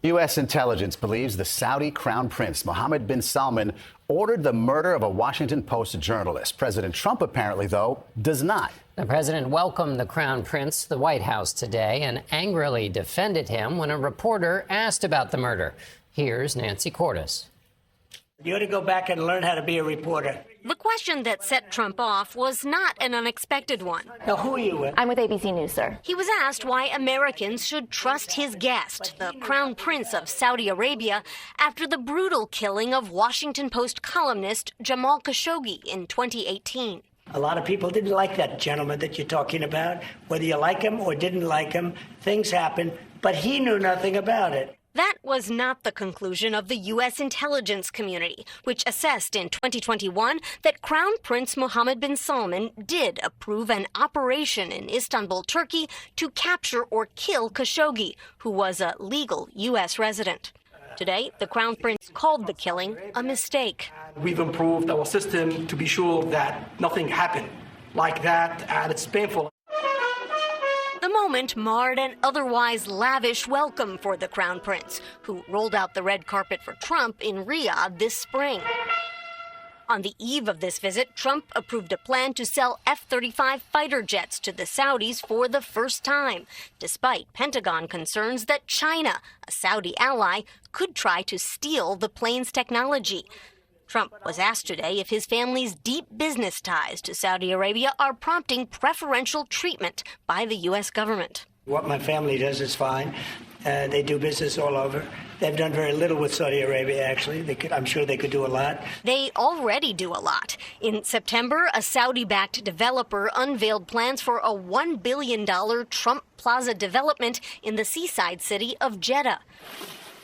U.S. intelligence believes the Saudi crown prince Mohammed bin Salman ordered the murder of a Washington Post journalist. President Trump apparently, though, does not. The president welcomed the crown prince to the White House today and angrily defended him when a reporter asked about the murder. Here's Nancy Cordes. You ought to go back and learn how to be a reporter. The question that set Trump off was not an unexpected one. Now, who are you with? I'm with ABC News, sir. He was asked why Americans should trust his guest, the Crown Prince of Saudi Arabia, after the brutal killing of Washington Post columnist Jamal Khashoggi in 2018. A lot of people didn't like that gentleman that you're talking about. Whether you like him or didn't like him, things happen, but he knew nothing about it. That was not the conclusion of the U.S. intelligence community, which assessed in 2021 that Crown Prince Mohammed bin Salman did approve an operation in Istanbul, Turkey, to capture or kill Khashoggi, who was a legal U.S. resident. Today, the Crown Prince called the killing a mistake. We've improved our system to be sure that nothing happened like that, and it's painful. The moment marred an otherwise lavish welcome for the Crown Prince, who rolled out the red carpet for Trump in Riyadh this spring. On the eve of this visit, Trump approved a plan to sell F-35 fighter jets to the Saudis for the first time, despite Pentagon concerns that China, a Saudi ally, could try to steal the plane's technology. Trump was asked today if his family's deep business ties to Saudi Arabia are prompting preferential treatment by the U.S. government. What my family does is fine. They do business all over. They've done very little with Saudi Arabia, actually. I'm sure they could do a lot. They already do a lot. In September, a Saudi-backed developer unveiled plans for a $1 billion Trump Plaza development in the seaside city of Jeddah.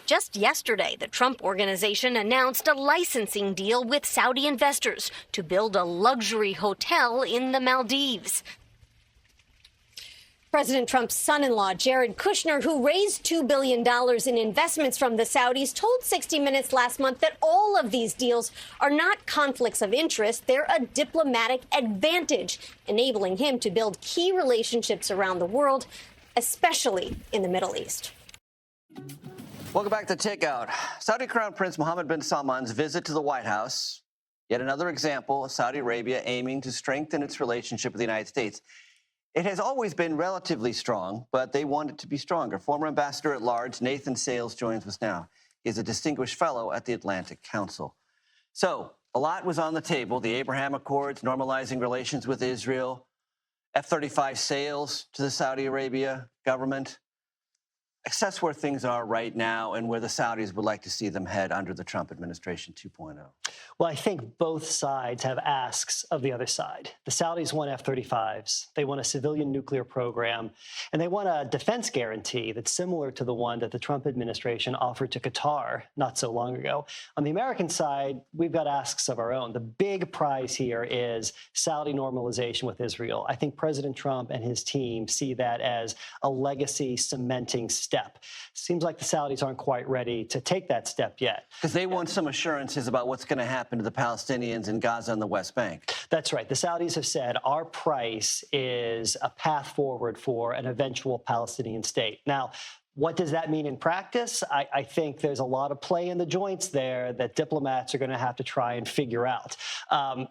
Just yesterday, the Trump Organization announced a licensing deal with Saudi investors to build a luxury hotel in the Maldives. President Trump's son-in-law, Jared Kushner, who raised $2 billion in investments from the Saudis, told 60 Minutes last month that all of these deals are not conflicts of interest. They're a diplomatic advantage, enabling him to build key relationships around the world, especially in the Middle East. Welcome back to Takeout. Saudi Crown Prince Mohammed bin Salman's visit to the White House, yet another example of Saudi Arabia aiming to strengthen its relationship with the United States. It has always been relatively strong, but they want it to be stronger. Former Ambassador at Large Nathan Sales joins us now. He is a distinguished fellow at the Atlantic Council. So, a lot was on the table. The Abraham Accords, normalizing relations with Israel, F-35 sales to the Saudi Arabia government. Assess where things are right now and where the Saudis would like to see them head under the Trump administration 2.0. Well, I think both sides have asks of the other side. The Saudis want F-35s. They want a civilian nuclear program. And they want a defense guarantee that's similar to the one that the Trump administration offered to Qatar not so long ago. On the American side, we've got asks of our own. The big prize here is Saudi normalization with Israel. I think President Trump and his team see that as a legacy cementing step. Seems like the Saudis aren't quite ready to take that step yet. Because they want some assurances about what's going to happen to the Palestinians in Gaza and the West Bank. That's right. The Saudis have said our price is a path forward for an eventual Palestinian state. Now, what does that mean in practice? I think there's a lot of play in the joints there that diplomats are going to have to try and figure out.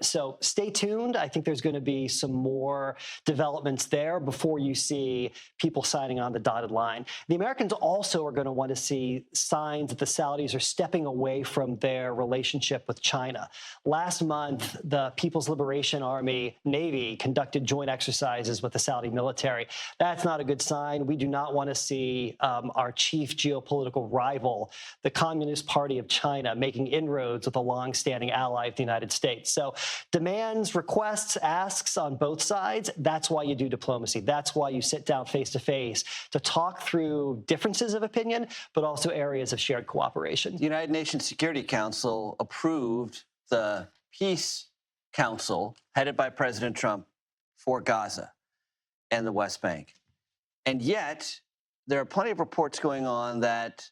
So stay tuned. I think there's going to be some more developments there before you see people signing on the dotted line. The Americans also are going to want to see signs that the Saudis are stepping away from their relationship with China. Last month, the People's Liberation Army Navy conducted joint exercises with the Saudi military. That's not a good sign. We do not want to see our chief geopolitical rival, the Communist Party of China, making inroads with a longstanding ally of the United States. So demands, requests, asks on both sides, that's why you do diplomacy. That's why you sit down face-to-face to talk through differences of opinion, but also areas of shared cooperation. The United Nations Security Council approved the Peace Council headed by President Trump for Gaza and the West Bank. And yet, there are plenty of reports going on that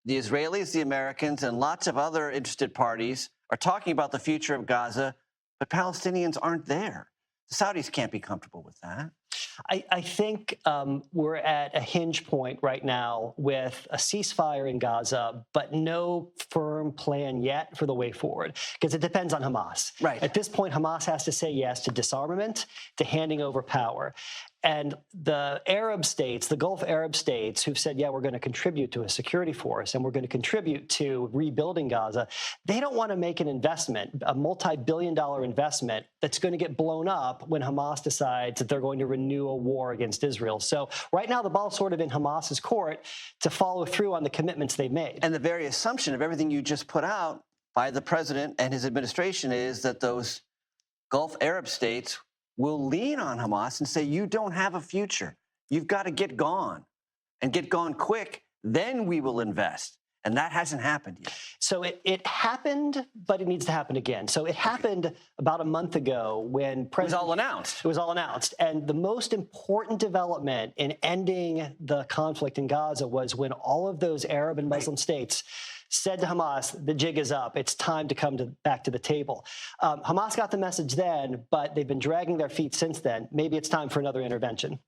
the Israelis, the Americans, and lots of other interested parties are talking about the future of Gaza, but Palestinians aren't there. The Saudis can't be comfortable with that. I think we're at a hinge point right now with a ceasefire in Gaza, but no firm plan yet for the way forward, because it depends on Hamas. Right. At this point, Hamas has to say yes to disarmament, to handing over power. And the Arab states, the Gulf Arab states, who've said, yeah, we're going to contribute to a security force and we're going to contribute to rebuilding Gaza, they don't want to make an investment, a multi-billion-dollar investment that's going to get blown up when Hamas decides that they're going to renew a war against Israel. So right now, the ball's sort of in Hamas's court to follow through on the commitments they've made. And the very assumption of everything you just put out by the president and his administration is that those Gulf Arab states will lean on Hamas and say, you don't have a future. You've got to get gone and get gone quick. Then we will invest. And that hasn't happened yet. So it happened, but it needs to happen again. So it happened about a month ago when President... It was all announced. It was all announced. And the most important development in ending the conflict in Gaza was when all of those Arab and Muslim states said to Hamas, the jig is up. It's time to come back to the table. Hamas got the message then, but they've been dragging their feet since then. Maybe it's time for another intervention.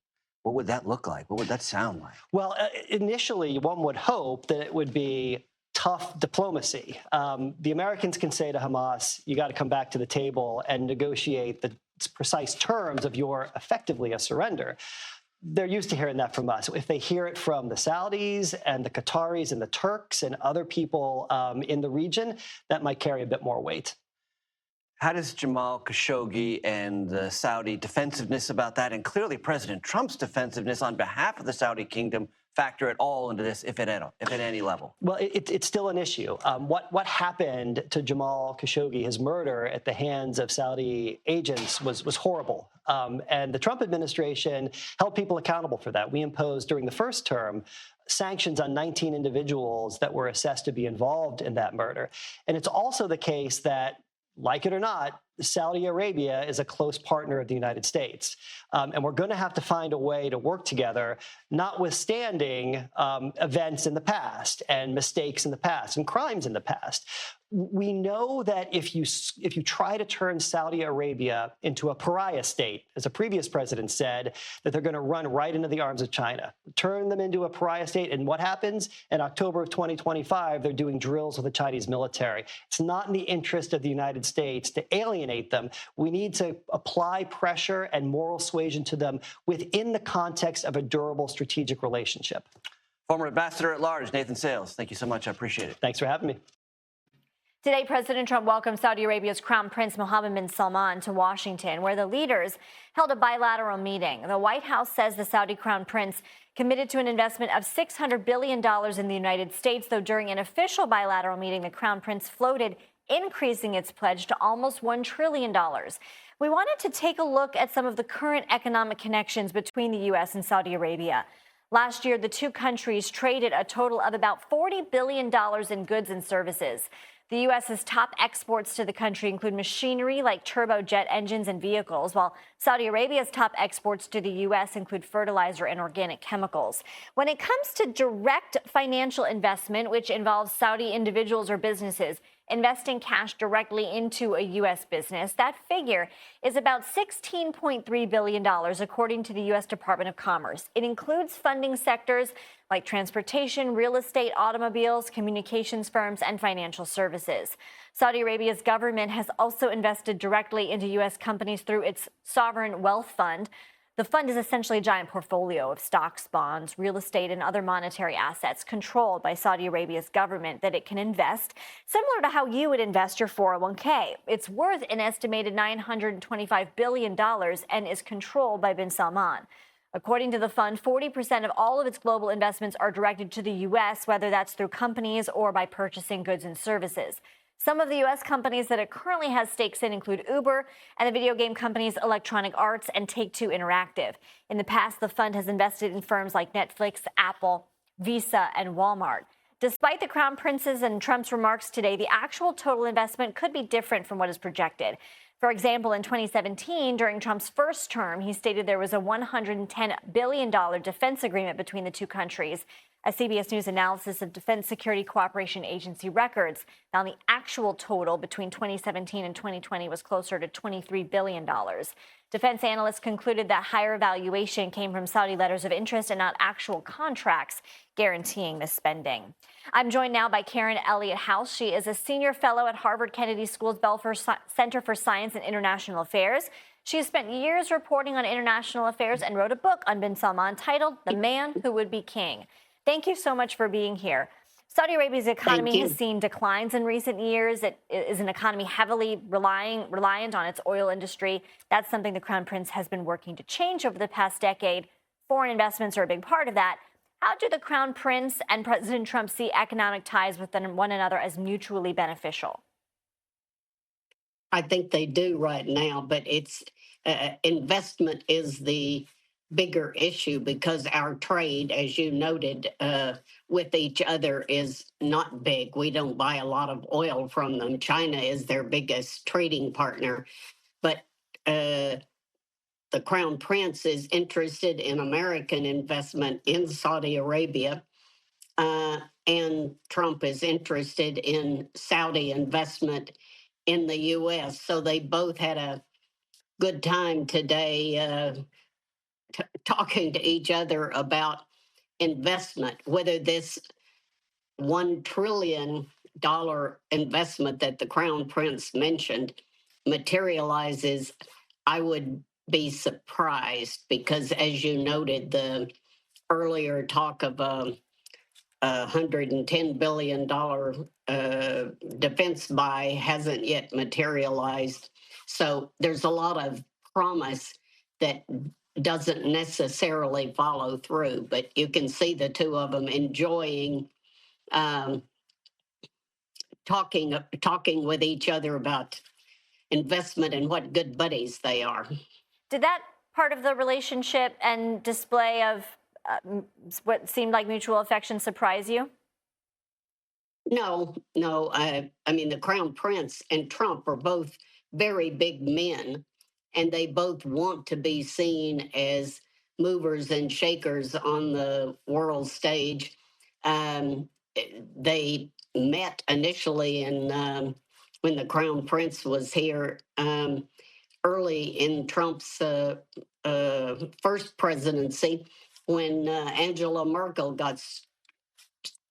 What would that look like? What would that sound like? Well, initially, one would hope that it would be tough diplomacy. The Americans can say to Hamas, you got to come back to the table and negotiate the precise terms of your effectively a surrender. They're used to hearing that from us. If they hear it from the Saudis and the Qataris and the Turks and other people in the region, that might carry a bit more weight. How does Jamal Khashoggi and the Saudi defensiveness about that, and clearly President Trump's defensiveness on behalf of the Saudi kingdom, factor at all into this, if at any level? Well, it's still an issue. What happened to Jamal Khashoggi, his murder at the hands of Saudi agents, was horrible. And the Trump administration held people accountable for that. We imposed during the first term sanctions on 19 individuals that were assessed to be involved in that murder. And it's also the case that, like it or not, Saudi Arabia is a close partner of the United States. And we're going to have to find a way to work together, notwithstanding events in the past and mistakes in the past and crimes in the past. We know that if you try to turn Saudi Arabia into a pariah state, as a previous president said, that they're going to run right into the arms of China, turn them into a pariah state. And what happens? In October of 2025, they're doing drills with the Chinese military. It's not in the interest of the United States to alienate them. We need to apply pressure and moral suasion to them within the context of a durable strategic relationship. Former Ambassador at Large, Nathan Sales, thank you so much. I appreciate it. Thanks for having me. Today, President Trump welcomed Saudi Arabia's Crown Prince Mohammed bin Salman to Washington, where the leaders held a bilateral meeting. The White House says the Saudi Crown Prince committed to an investment of $600 billion in the United States, though during an official bilateral meeting, the Crown Prince floated, increasing its pledge to almost $1 trillion. We wanted to take a look at some of the current economic connections between the U.S. and Saudi Arabia. Last year, the two countries traded a total of about $40 billion in goods and services. The U.S.'s top exports to the country include machinery like turbojet engines and vehicles, while Saudi Arabia's top exports to the U.S. include fertilizer and organic chemicals. When it comes to direct financial investment, which involves Saudi individuals or businesses investing cash directly into a U.S. business, that figure is about $16.3 billion, according to the U.S. Department of Commerce. It includes funding sectors like transportation, real estate, automobiles, communications firms, and financial services. Saudi Arabia's government has also invested directly into U.S. companies through its Sovereign Wealth Fund. The fund is essentially a giant portfolio of stocks, bonds, real estate, and other monetary assets controlled by Saudi Arabia's government that it can invest, similar to how you would invest your 401k. It's worth an estimated $925 billion and is controlled by bin Salman. According to the fund, 40% of all of its global investments are directed to the U.S., whether that's through companies or by purchasing goods and services. Some of the U.S. companies that it currently has stakes in include Uber and the video game companies Electronic Arts and Take-Two Interactive. In the past, the fund has invested in firms like Netflix, Apple, Visa, and Walmart. Despite the Crown Prince's and Trump's remarks today, the actual total investment could be different from what is projected. For example, in 2017, during Trump's first term, he stated there was a $110 billion defense agreement between the two countries. A CBS News analysis of Defense Security Cooperation Agency records found the actual total between 2017 and 2020 was closer to $23 billion. Defense analysts concluded that higher valuation came from Saudi letters of interest and not actual contracts guaranteeing the spending. I'm joined now by Karen Elliott House. She is a senior fellow at Harvard Kennedy School's Belfer Center for Science and International Affairs. She has spent years reporting on international affairs and wrote a book on bin Salman titled The Man Who Would Be King. Thank you so much for being here. Saudi Arabia's economy has seen declines in recent years. It is an economy heavily reliant on its oil industry. That's something the Crown Prince has been working to change over the past decade. Foreign investments are a big part of that. How do the Crown Prince and President Trump see economic ties with one another as mutually beneficial? I think they do right now, but it's investment is the bigger issue because our trade, as you noted, with each other is not big. We don't buy a lot of oil from them. China is their biggest trading partner. But the Crown Prince is interested in American investment in Saudi Arabia. And Trump is interested in Saudi investment in the U.S. So they both had a good time today talking to each other about investment, whether this $1 trillion investment that the Crown Prince mentioned materializes. I would be surprised because, as you noted, the earlier talk of a $110 billion defense buy hasn't yet materialized. So there's a lot of promise that doesn't necessarily follow through, but you can see the two of them enjoying talking with each other about investment and what good buddies they are. Did that part of the relationship and display of what seemed like mutual affection surprise you? No. I mean, the Crown Prince and Trump are both very big men, and they both want to be seen as movers and shakers on the world stage. They met initially when the Crown Prince was here early in Trump's first presidency, when Angela Merkel got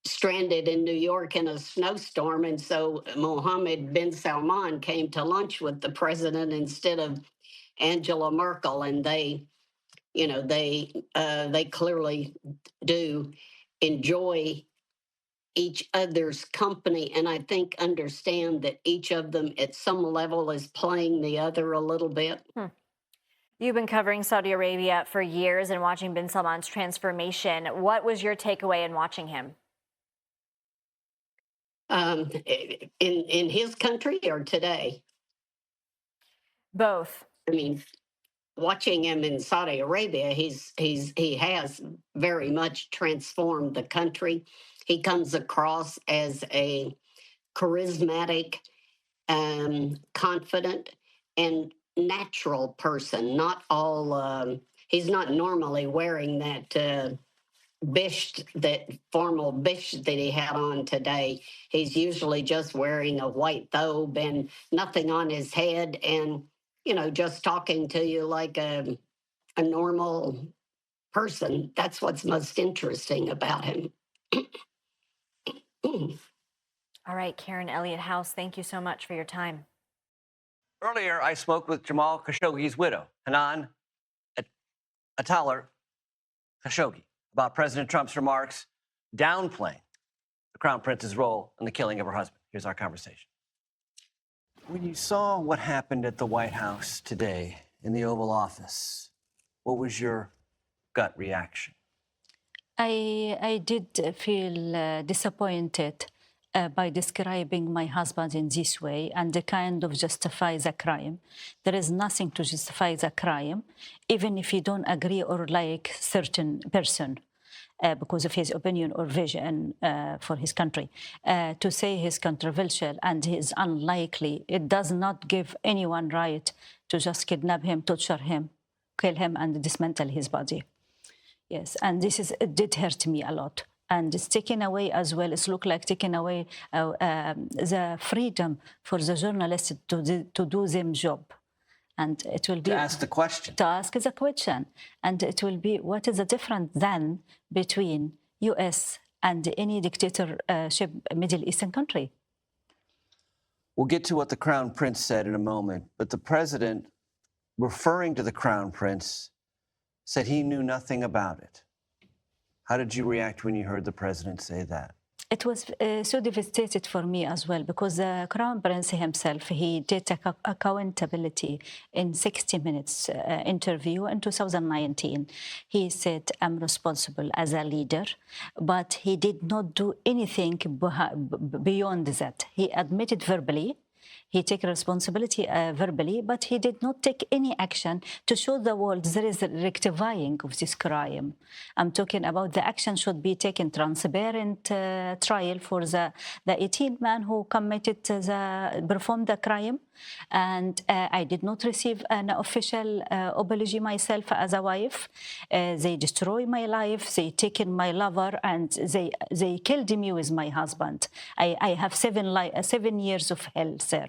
stranded in New York in a snowstorm. And so Mohammed bin Salman came to lunch with the president instead of Angela Merkel. And they clearly do enjoy each other's company, and I think understand that each of them at some level is playing the other a little bit. You've been covering Saudi Arabia for years and watching bin Salman's transformation. What was your takeaway in watching him? In his country or today? Both. I mean, watching him in Saudi Arabia, he has very much transformed the country. He comes across as a charismatic, confident, and natural person. Not all. He's not normally wearing that formal bish that he had on today. He's usually just wearing a white thobe and nothing on his head, and just talking to you like a normal person. That's what's most interesting about him. All right, Karen Elliott House, thank you so much for your time. Earlier, I spoke with Jamal Khashoggi's widow, Hanan Atalar Khashoggi, about President Trump's remarks downplaying the Crown Prince's role in the killing of her husband. Here's our conversation. When you saw what happened at the White House today in the Oval Office, what was your gut reaction? I did feel disappointed by describing my husband in this way and the kind of justify the crime. There is nothing to justify the crime, even if you don't agree or like certain person because of his opinion or vision for his country. To say he's controversial and he's unlikely, it does not give anyone right to just kidnap him, torture him, kill him, and dismantle his body. Yes, and it did hurt me a lot. And it's taken away as well. It's look like taking away the freedom for the journalists to do their job. And it will be To ask the question. To ask the question. And it will be, what is the difference then between US and any dictatorship Middle Eastern country? We'll get to what the Crown Prince said in a moment, but the president, referring to the Crown Prince, said he knew nothing about it. How did you react when you heard the president say that? It was so devastated for me as well, because the Crown Prince himself, he did accountability in 60 Minutes interview in 2019. He said, I'm responsible as a leader, but he did not do anything beyond that. He admitted verbally. He took responsibility verbally, but he did not take any action to show the world there is a rectifying of this crime. I'm talking about the action should be taken, transparent trial for the 18 man who performed the crime. And I did not receive an official apology myself as a wife. They destroyed my life. They taken my lover, and they killed me with my husband. I have 7 years of hell, sir.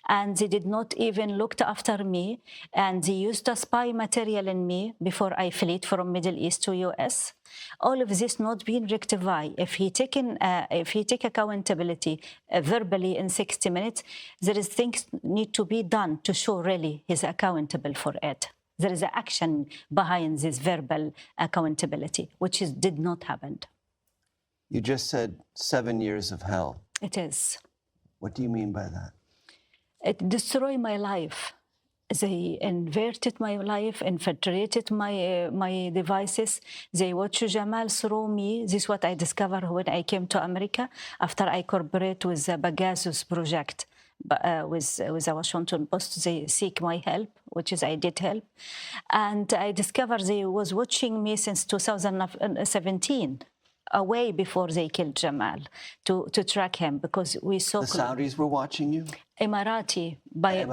And they did not even look after me. And they used a spy material in me before I fled from Middle East to US. All of this not being rectified. If he take accountability verbally in 60 minutes, there is things need to be done to show really he's accountable for it. There is an action behind this verbal accountability, which did not happen. You just said 7 years of hell. It is. What do you mean by that? It destroyed my life. They inverted my life, infiltrated my devices. They watched Jamal through me. This is what I discovered when I came to America after I cooperated with the Pegasus project. With the Washington Post, they seek my help, which is I did help. And I discovered they was watching me since 2017. Away before they killed Jamal, to track him, because we saw... The Saudis were watching you? Emirati, by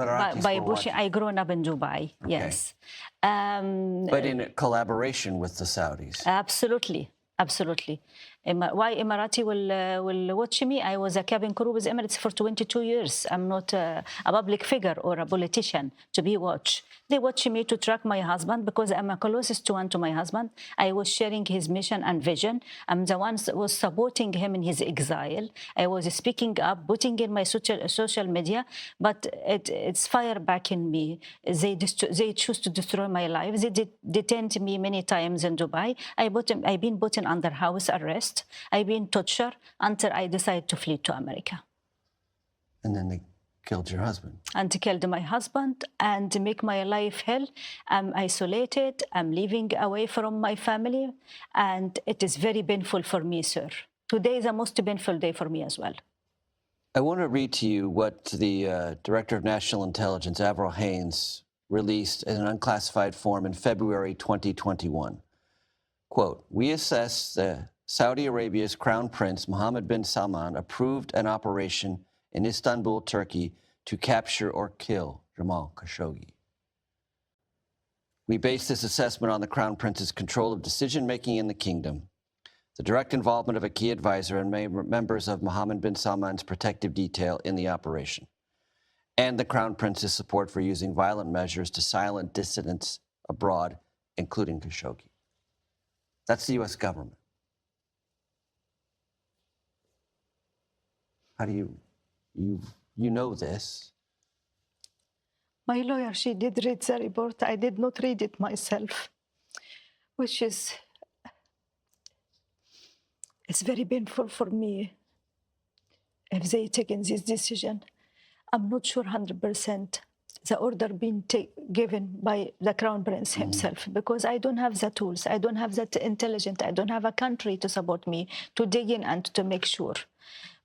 Bush. I grown up in Dubai, okay. Yes. But in collaboration with the Saudis? Absolutely, absolutely. Why Emirati will watch me? I was a cabin crew with Emirates for 22 years. I'm not a public figure or a politician to be watched. They watch me to track my husband because I'm a closest one to my husband. I was sharing his mission and vision. I'm the one that was supporting him in his exile. I was speaking up, putting in my social media, but it's fire back in me. They choose to destroy my life. They detained me many times in Dubai. I've been put in under house arrest. I've been tortured until I decided to flee to America. And then they killed your husband? And killed my husband and make my life hell. I'm isolated. I'm living away from my family. And it is very painful for me, sir. Today is the most painful day for me as well. I want to read to you what the Director of National Intelligence, Avril Haines, released in an unclassified form in February 2021. Quote, we assess the Saudi Arabia's Crown Prince Mohammed bin Salman approved an operation in Istanbul, Turkey, to capture or kill Jamal Khashoggi. We base this assessment on the Crown Prince's control of decision-making in the kingdom, the direct involvement of a key advisor and members of Mohammed bin Salman's protective detail in the operation, and the Crown Prince's support for using violent measures to silence dissidents abroad, including Khashoggi. That's the U.S. government. How do you know this? My lawyer, she did read the report. I did not read it myself, which is, it's very painful for me. If they taken this decision, I'm not sure 100% the order being given by the Crown Prince himself, because I don't have the tools. I don't have that intelligence. I don't have a country to support me to dig in and to make sure.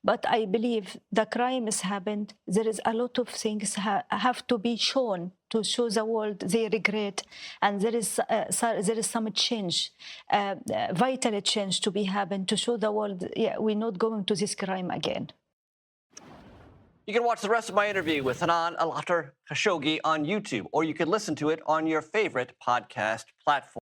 But I believe the crime has happened. There is a lot of things have to be shown to show the world they regret, and there is some change, vital change to be happen to show the world, yeah, we're not going to this crime again. You can watch the rest of my interview with Hanan Al-Khashoggi on YouTube, or you can listen to it on your favorite podcast platform.